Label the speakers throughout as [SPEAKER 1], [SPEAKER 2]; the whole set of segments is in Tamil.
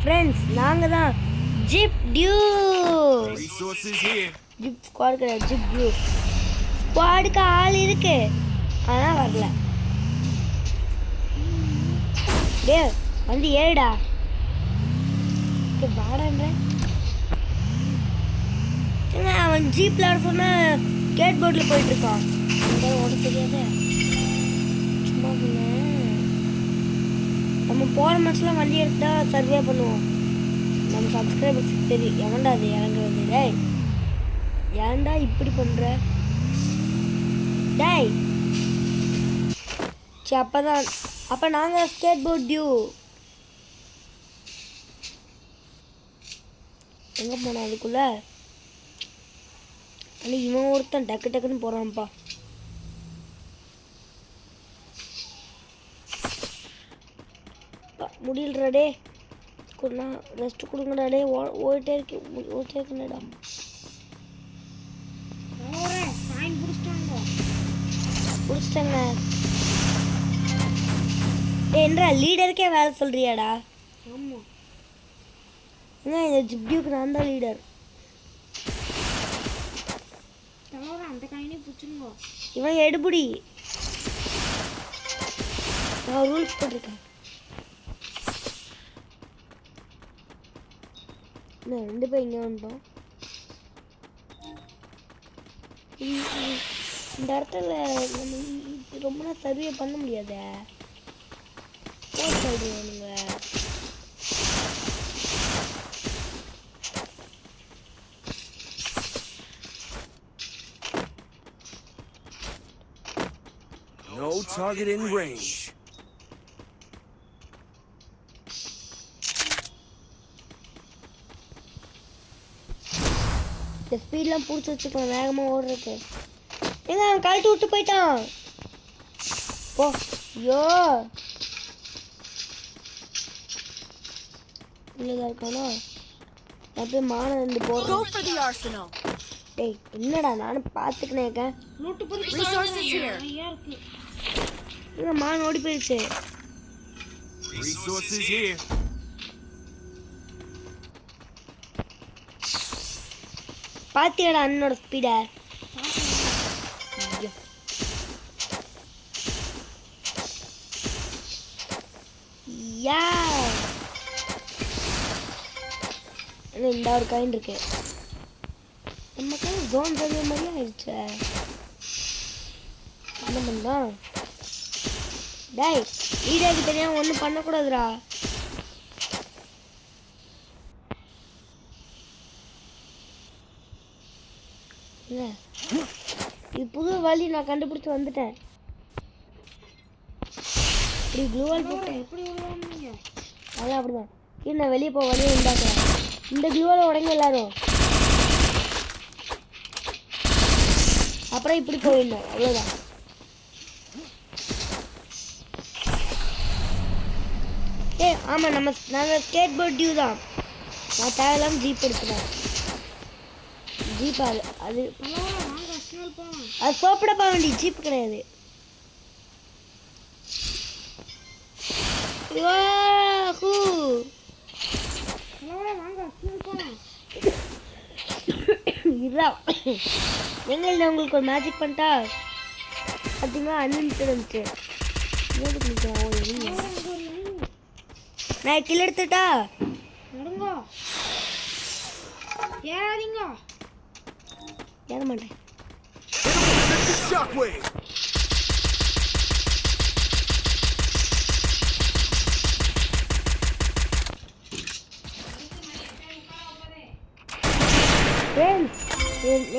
[SPEAKER 1] ஃப்ரெண்ட்ஸ் நாங்கள் தான் ஜிப் டியூ ஜிப் ஸ்குவாட் கிடையாது, ஜிப் டியூ ஸ்குவாடுக்கு ஆள் இருக்கு ஆனால் வரல. டே வந்து ஏடா வாடன்ற அவன் ஜீப்ல சொன்ன ஸ்கேட் போர்டில் போயிட்டு இருக்கான். உனக்கு தெரியாத சும்மா நம்ம போகிற மச்சலாம் வண்டி எடுத்தா சர்வே பண்ணுவோம். நம்ம சப்ஸ்கிரைபர்ஸுக்கு தெரியும் எவன்டா அது இறங்குறது. டேய் ஏன்டா இப்படி பண்ணுற டேய். சரி அப்போ நாங்கள் ஸ்கேட் போர்ட் டியூ எங்கே போனோம் அதுக்குள்ளே. ஆனால் இவன் ஒருத்தன் டக்கு டக்குன்னு போகிறான்ப்பா. முடியலடா டே ரெஸ்ட் கொடுங்கடா டே. ஓடிட்டே இருக்கேன்டா. பிடிச்சிட்டாங்க. ஏன்றா லீடருக்கே வேலை சொல்றியாடா? ஆமாம் ஏன்னா இந்த ஜிப்டியூக்கு நான் தான் லீடர். அந்த காயினே பிடிச்சிருங்க. இவன் எடுபுடி நான் ரூல்ஸ் போட்டிருக்கேன். ரெண்டு பேர் இங்கே வந்துட்டோம். இந்த இடத்துல ரொம்ப நாள் சர்வே பண்ண முடியாத சொல்றீங்க நீங்க.
[SPEAKER 2] No target in range.
[SPEAKER 1] இந்த ஸ்பீட்லாம் பிடிச்சி வச்சுக்கலாம் வேகமாக ஓடுறதுக்கு. ஏங்க அவன் கழட்டி விட்டு போயிட்டான். போ ஐயோ உள்ளதாக இருக்கானா அப்படியே மான வந்து போடுறேன். டேய் என்னடா நானும் பார்த்துக்கினேங்க. ஏங்க மான் ஓடி போயிடுச்சு. பாத்தியாடா அண்ணனோட ஸ்பீட. யா இந்த ஒரு காயின் இருக்கு. நம்ம காயின் ஜோன் சர்வே மாதிரியே ஆயிடுச்சு. என்ன பண்ணலாம்? டேய் லீடருக்கு தெரியாம ஒன்றும் பண்ணக்கூடாதுடா. இது புது வழி நான் கண்டுபிடிச்சு வந்துட்டேன். இப்படி க்ளூவால் போட்டேன். அதான் அப்படிதான். இது நான் வெளியே போக வழியை உண்டாக்குறேன். இந்த க்ளூவால் உடனே எல்லாரும் அப்புறம் இப்படி போயிடணும். அவ்வளோதான். ஆமாம் நாங்கள் ஸ்கேட் போர்ட் டியூ தான். நான் தேவையில்லாமல் ஜீப் எடுத்துட்டேன். ஜீப் அது சோப்பிடப்பா வேண்டி ஜீப் கிடையாது. எங்க உங்களுக்கு ஒரு மேஜிக் பண்ணிட்டா பார்த்தீங்களா அன்லிமிட்டட் இருந்துச்சு. நான் கில் எடுத்துட்டா ஏற மாட்டேன்.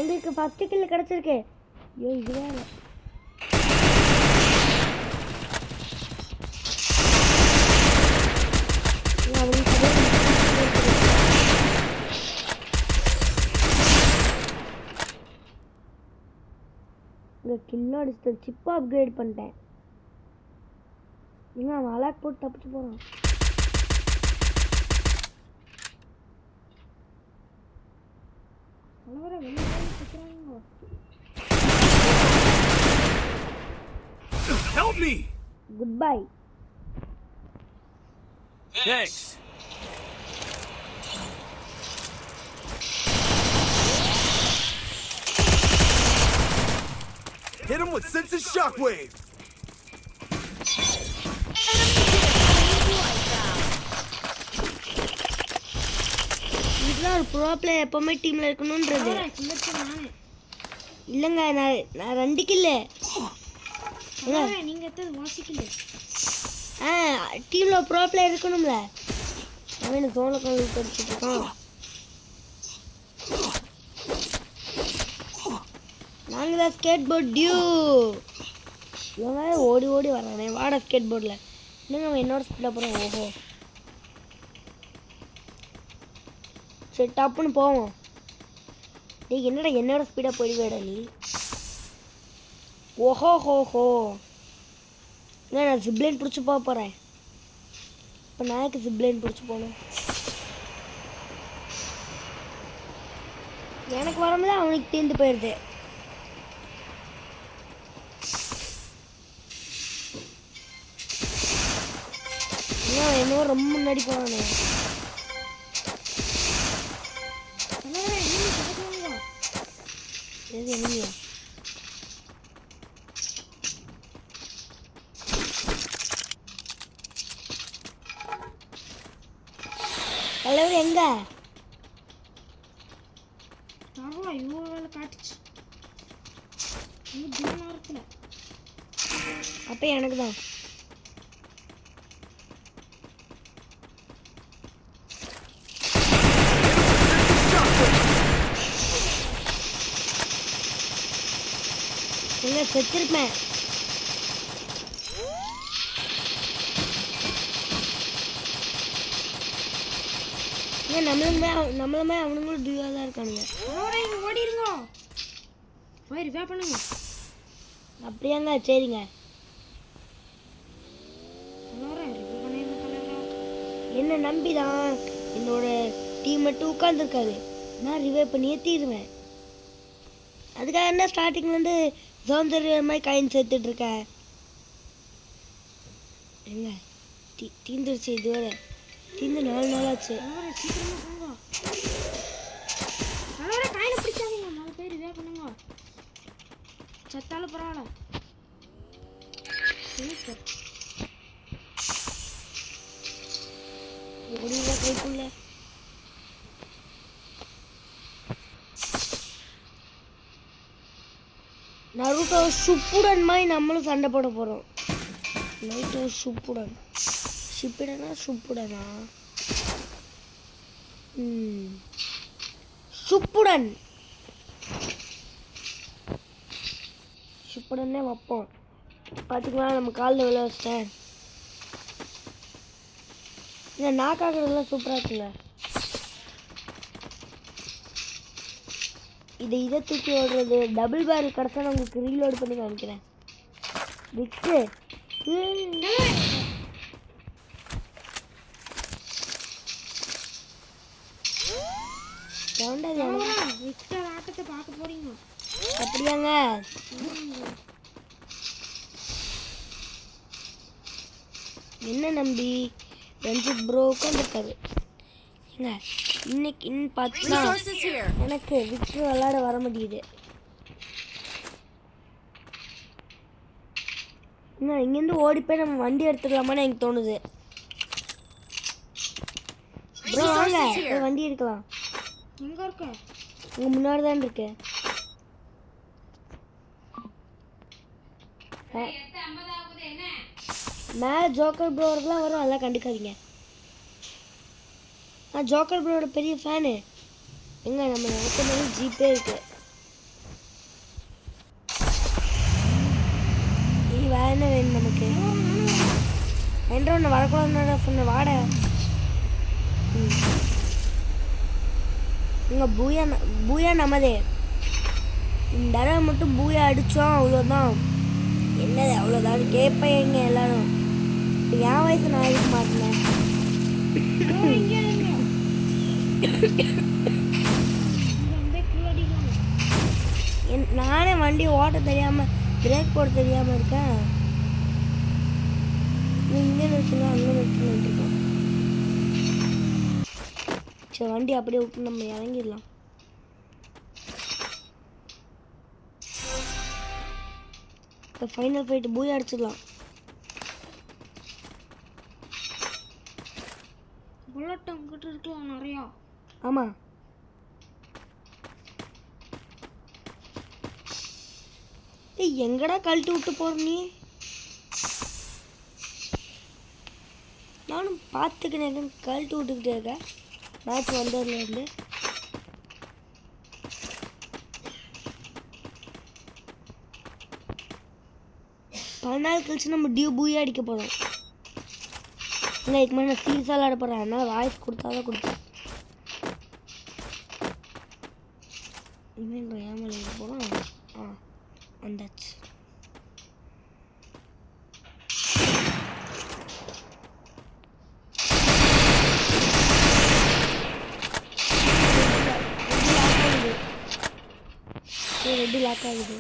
[SPEAKER 1] எங்களுக்கு ஃபர்ஸ்ட் கில் கிடைச்சிருக்கு. ஐயோ இது வேற. கில்லோட சிப்பை அப்கிரேட் பண்ணிட்டேன். ஏன்னா அவன் அலாக் போட்டு தப்பிச்சு போகிறான்.
[SPEAKER 2] Help me.
[SPEAKER 1] Goodbye.
[SPEAKER 2] Thanks. Hit him with Sense's shockwave.
[SPEAKER 1] இதுதான் ஒரு ப்ரோ பிளேயர் எப்பவுமே டீம்ல இருக்கணும்ன்றது. இல்லைங்க நான் 2 கில்லு.
[SPEAKER 3] நீங்க எத்தது வாசிக்கல.
[SPEAKER 1] டீம்ல ப்ரோ பிளேயர் இருக்கணும்ல. அவன் சோலோ கால் படிச்சிட்டு இருக்கான். நாங்க தான் ஸ்கேட் போர்ட் டியூ. இவன் ஓடி ஓடி வரானே வாடா ஸ்கேட் போர்டில். என்னங்க அவன் என்னோட ஸ்பீடாக போகிறான். ஓஹோ சரி டப்புன்னு போவோம். டேய் என்னடா என்னோட ஸ்பீடாக போயிடுவேடா நீ. ஓஹோ ஹோஹோ இல்லை நான் ஜிப்லைன் பிடிச்சி போக போகிறேன். இப்போ நாளைக்கு ஜிப்லைன் பிடிச்சி போகணும். எனக்கு வரும்போது அவனுக்கு தீர்ந்து போயிடுது. என்னவோ ரொம்ப முன்னாடி போவானே. எது என்னையா தலைவர் எங்க
[SPEAKER 3] இவ்வளோ வேலை காட்டுச்சு நேரத்தில்.
[SPEAKER 1] அப்போ எனக்கு தான் எங்க செத்துருப்பேன். நம்மளுமே அவனுங்களும் டியூவாக தான் இருக்கானுங்க.
[SPEAKER 3] ஓடிடுங்க போய் ரிவே பண்ணுங்க.
[SPEAKER 1] அப்படியாங்க சரிங்க. என்ன நம்பி தான் என்னோட டீம் மட்டும் உட்காந்துருக்காரு. நான் ரிவே பண்ணியே தீருவேன். அதுக்காக என்ன ஸ்டார்டிங்லேருந்து சௌந்தர்ய மாதிரி காயின் சேர்த்துட்ருக்கேன். எங்க தீந்துருச்சு. இதுவரை தீந்து 4 நாளாச்சு.
[SPEAKER 3] காயினை பிடிக்காதீங்க. 4 பேர் ரிவே பண்ணுங்க. சத்தாலும் பரவாயில்ல.
[SPEAKER 1] ஓடிவா கைக்குள்ள. நருட்டோ ஷிப்புடன் மாதிரி நம்மளும் சண்டை போட போகிறோம். Naruto Shippuden. ஷிப்புடனா ஷிப்புடனா ஷிப்புடன். ஷிப்புடனே வைப்போம். பார்த்துக்கலாம் நம்ம காலில் விழ வச்சிட்டேன். இந்த நாக்காக்கிறதுலாம் சூப்பராக இருக்குங்க. இதை தூக்கி ஓடுறது டபுள் பேரல் கிடச்சா நான் உங்களுக்கு ரீலோட் பண்ணி காமிக்கிறேன். விட்டு
[SPEAKER 3] ஆட்டத்தை பார்க்க போறீங்க.
[SPEAKER 1] அப்படியாங்க. என்ன நம்பி ரஞ்சித் ப்ரோ உட்காந்துருக்காரு. ஏங்க இன்னைக்கு பார்த்தீங்கன்னா எனக்கு விட்டு விளையாட வர முடியுது. இன்னும் இங்கேருந்து ஓடி போய் நம்ம வண்டி எடுத்துக்கலாமான்னு எனக்கு தோணுது. ப்ரோ வாங்க போய் வண்டி எடுக்கலாம்.
[SPEAKER 3] எங்க இருக்க?
[SPEAKER 1] உங்க முன்னாடி தான் இருக்கு. மேலே ஜோக்கர் ப்ரோலாம் வரும், அதெல்லாம் கண்டுக்காதீங்க. நான் ஜோக்கர் ப்ரோட பெரிய ஃபேனு. எங்க நம்ம நடத்த மாதிரி ஜீப்பே இருக்கு. இது வேற என்ன வேணும் நமக்கு? என்ற ஒன்று வரக்கூடாதுன்னு சொன்ன வாட. இங்கே பூயா நமதே. இந்த தடவை மட்டும் பூயா அடித்தோம் அவ்வளோதான். என்னது அவ்வளோதான் கேட்பேங்க எல்லாரும். இப்போ என் வயசு நான் இருக்க மாட்டேன். நானே வண்டி ஓட்ட தெரியாமல் பிரேக் போட தெரியாமல் இருக்கேன். இங்கே நிறுத்துங்க அங்கே நிறுத்துன்னு. சரி வண்டி அப்படியே விட்டு நம்ம இறங்கிடலாம். இப்போ ஃபைனல் ஃபைட்டு பூயா அடிச்சிடலாம்.
[SPEAKER 3] புல்லட் உங்ககிட்ட இருக்கலாம் நிறையா.
[SPEAKER 1] ஆமாம். ஏய் எங்கடா கழட்டி விட்டு போற நீ? நானும் பார்த்துக்கினேன் கழட்டி விட்டுக்கிட்டே இருக்கேன் மேட்ச் வந்ததுலேருந்து. 10 நாள் கழிச்சு நம்ம டியூ பூயா அடிக்க போகிறோம். இல்லை இதுக்கு மேலே நான் சீரியஸாக விளாட போகிறேன். அதனால் வாய்ஸ் கொடுத்தாதான் கொடுப்பேன். இனிமேல் ஏமல் எழுத போகிறோம். வந்தாச்சு. ரெட்டு லாக் ஆகுது.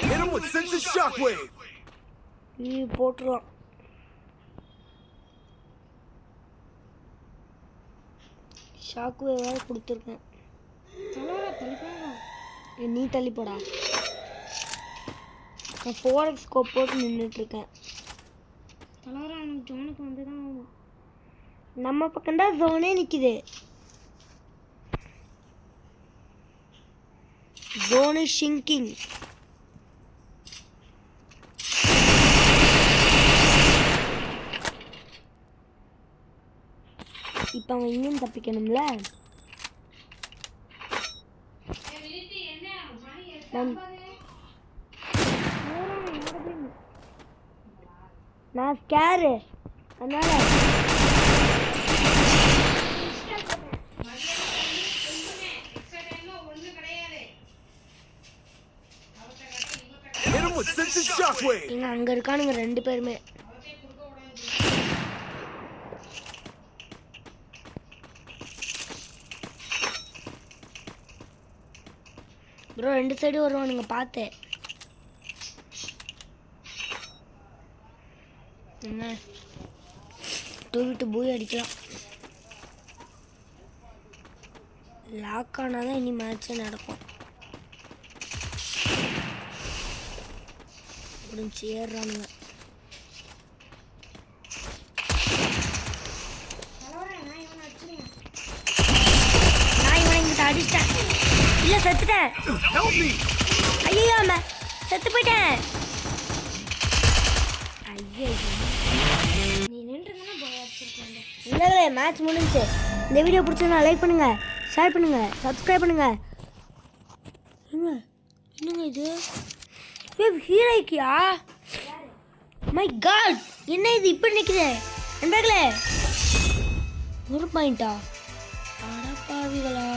[SPEAKER 2] Hit him with senses shockwave.
[SPEAKER 1] போட்டுருவான். ஷாக்கு வேறு கொடுத்துருக்கேன். நீ தள்ளி போடா. நான் 4x ஸ்கோப் போட்டு நின்றுட்டுருக்கேன்.
[SPEAKER 3] ஜோனுக்கு வந்து தான்
[SPEAKER 1] நம்ம பக்கம்தான் ஜோனே நிற்கிது. ஜோனு ஷிங்கிங். இப்போ அவன் இன்னும் தப்பிக்கணும்ல. நான் ஸ்கேரு அதனால
[SPEAKER 2] Hit him with senses shockwave.
[SPEAKER 1] இங்க அங்க இருக்கானுங்க 2 பேருமே. ப்ரோ 2 சைடு வருவானுங்க பார்த்தேன். என்ன தூக்கிட்டு போய் அடிக்கலாம். லாக் ஆனாதான் இனி மேட்சே நடக்கும். முடிஞ்சு ஏறுறானுங்க. நான் இவனை இங்கிட்ட அடிச்சிட்டேன். இல்லை செத்துட்டேன். ஐயோ செத்து போயிட்டேன். ஐயோ
[SPEAKER 3] நீ நின்றுங்கன்னா போய் அடிச்சிருக்கேன்.
[SPEAKER 1] இல்லைங்களே மேட்ச் முடிஞ்சு. இந்த வீடியோ பிடிச்சதுன்னா லைக் பண்ணுங்க, ஷேர் பண்ணுங்க, சப்ஸ்கிரைப் பண்ணுங்க. என்னங்க இது ஹீரோக்கியா? மை காட் என்ன இது இப்படி நிற்குது நண்பர்களே? 1 பாயிண்டா? அடப்பாவிகளா.